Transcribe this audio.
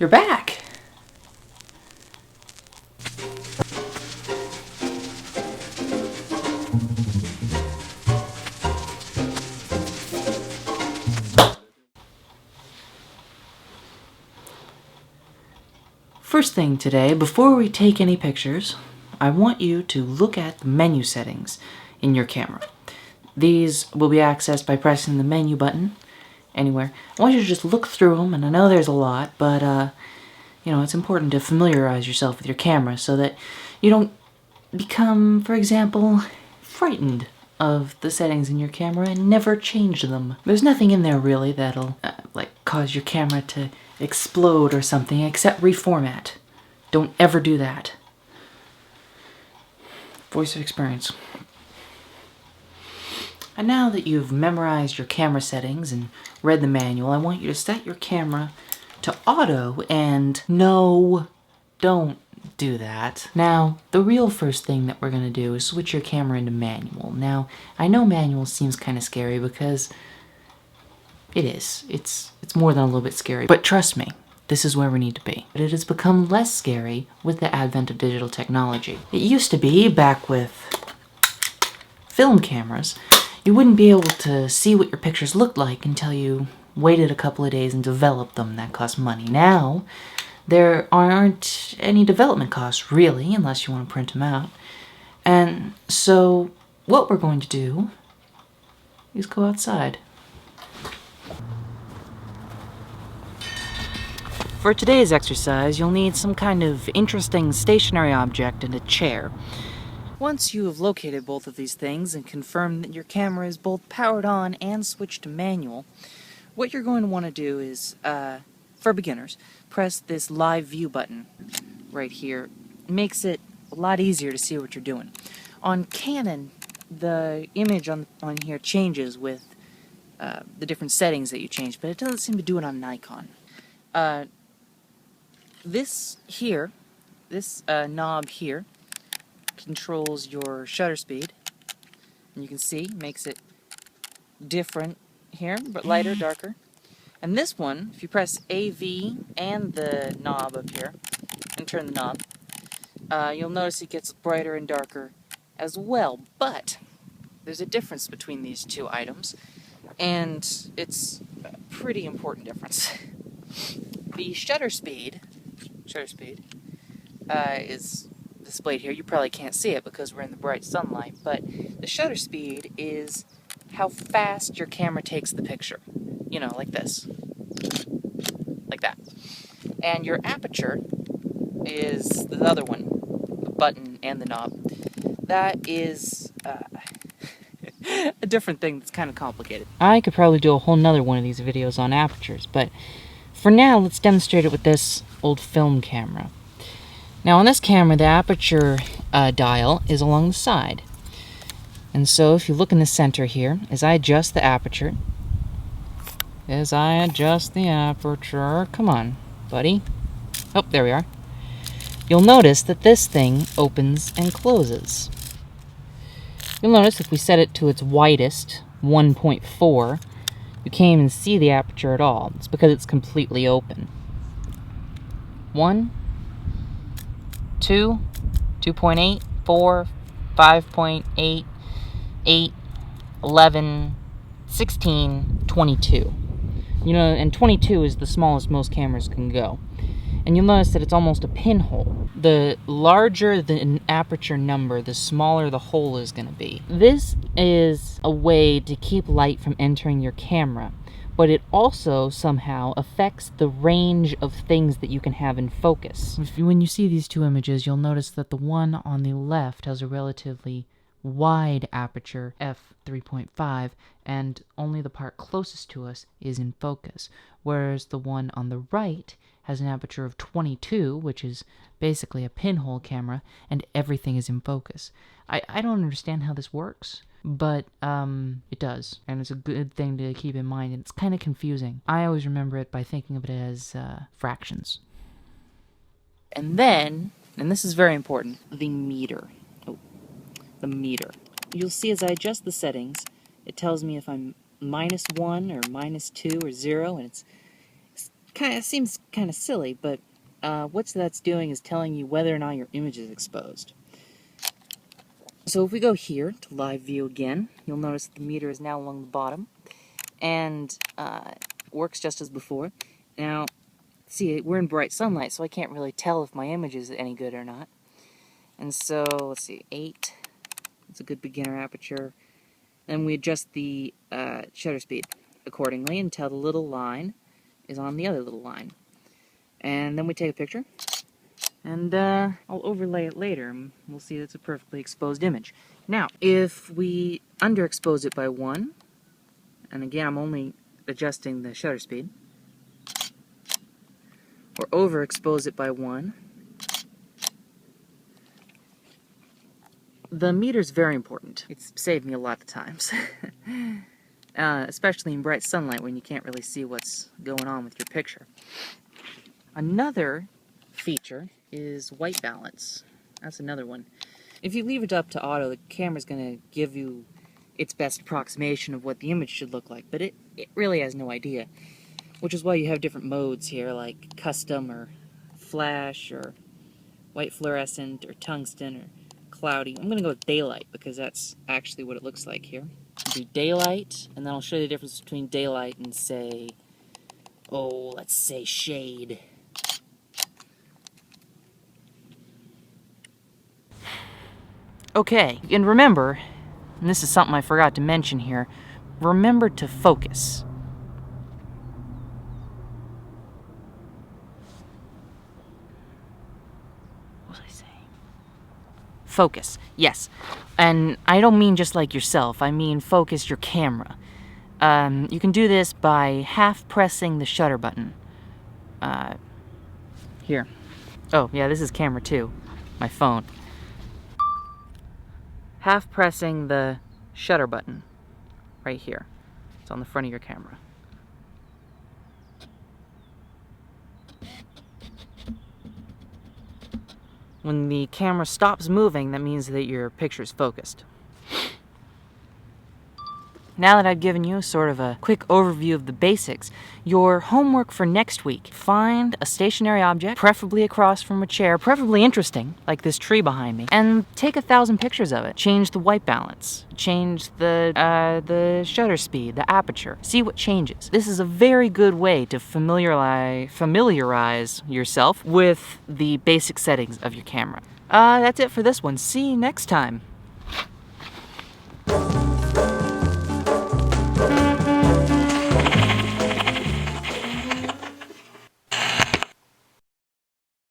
You're back! First thing today, before we take any pictures, I want you to look at the menu settings in your camera. These will be accessed by pressing the menu button anywhere. I want you to just look through them, and I know there's a lot, but you know, it's important to familiarize yourself with your camera so that you don't become, for example, frightened of the settings in your camera and never change them. There's nothing in there really that'll like cause your camera to explode or something except reformat. Don't ever do that. Voice of experience. And now that you've memorized your camera settings and read the manual, I want you to set your camera to auto and no, don't do that. Now, the real first thing that we're going to do is switch your camera into manual. Now, I know manual seems kind of scary because it is. It's more than a little bit scary. But trust me, this is where we need to be. But it has become less scary with the advent of digital technology. It used to be, back with film cameras, you wouldn't be able to see what your pictures looked like until you waited a couple of days and developed them. That cost money. Now, there aren't any development costs, really, unless you want to print them out. And so, what we're going to do is go outside. For today's exercise, you'll need some kind of interesting stationary object and a chair. Once you have located both of these things and confirmed that your camera is both powered on and switched to manual, what you're going to want to do is, for beginners, press this live view button right here. It makes it a lot easier to see what you're doing. On Canon, the image on here changes with the different settings that you change, but it doesn't seem to do it on Nikon. This knob here, controls your shutter speed, and you can see makes it different here, but lighter, darker. And this one, if you press AV and the knob up here and turn the knob, you'll notice it gets brighter and darker as well. But there's a difference between these two items, and it's a pretty important difference. The shutter speed is displayed here. You probably can't see it because we're in the bright sunlight, but the shutter speed is how fast your camera takes the picture. You know, like this. Like that. And your aperture is the other one, the button and the knob. That is a different thing that's kind of complicated. I could probably do a whole nother one of these videos on apertures, but for now, let's demonstrate it with this old film camera. Now on this camera, the aperture dial is along the side. And so if you look in the center here, as I adjust the aperture, come on, buddy. Oh, there we are. You'll notice that this thing opens and closes. You'll notice if we set it to its widest, 1.4, you can't even see the aperture at all. It's because it's completely open. 1, 2, 2.8, 4, 5.8, 8, 11, 16, 22. You know, and 22 is the smallest most cameras can go. And you'll notice that it's almost a pinhole. The larger the aperture number, the smaller the hole is going to be. This is a way to keep light from entering your camera, but it also somehow affects the range of things that you can have in focus. When you see these two images, you'll notice that the one on the left has a relatively wide aperture, f3.5, and only the part closest to us is in focus, whereas the one on the right has an aperture of 22, which is basically a pinhole camera, and everything is in focus. I don't understand how this works, but it does, and it's a good thing to keep in mind, and it's kind of confusing. I always remember it by thinking of it as fractions. And then, and this is very important, the meter. The meter. You'll see as I adjust the settings, it tells me if I'm -1 or -2 or 0, and it's seems kind of silly, but what that's doing is telling you whether or not your image is exposed. So if we go here to live view again, you'll notice the meter is now along the bottom, and works just as before. Now, see, we're in bright sunlight, so I can't really tell if my image is any good or not. And so, let's see, 8, it's a good beginner aperture. And we adjust the shutter speed accordingly until the little line is on the other little line. And then we take a picture, and I'll overlay it later, and we'll see it's a perfectly exposed image. Now, if we underexpose it by 1, and again I'm only adjusting the shutter speed, or overexpose it by 1, the meter's very important. It's saved me a lot of times. Especially in bright sunlight when you can't really see what's going on with your picture. Another feature is white balance. That's another one. If you leave it up to auto, the camera's going to give you its best approximation of what the image should look like, but it really has no idea. Which is why you have different modes here, like custom, or flash, or white fluorescent, or tungsten, or cloudy. I'm going to go with daylight, because that's actually what it looks like here. Do daylight, and then I'll show you the difference between daylight and, say, let's say shade. Okay, and remember, and this is something I forgot to mention here, remember to focus. What was I saying? Focus, yes. And I don't mean just like yourself, I mean focus your camera. You can do this by half pressing the shutter button. Here. Oh, yeah, this is camera 2, my phone. Half pressing the shutter button right here. It's on the front of your camera. When the camera stops moving, that means that your picture's focused. Now that I've given you sort of a quick overview of the basics, your homework for next week: find a stationary object, preferably across from a chair, preferably interesting, like this tree behind me, and take 1,000 pictures of it. Change the white balance, change the shutter speed, the aperture. See what changes. This is a very good way to familiarize yourself with the basic settings of your camera. That's it for this one. See you next time.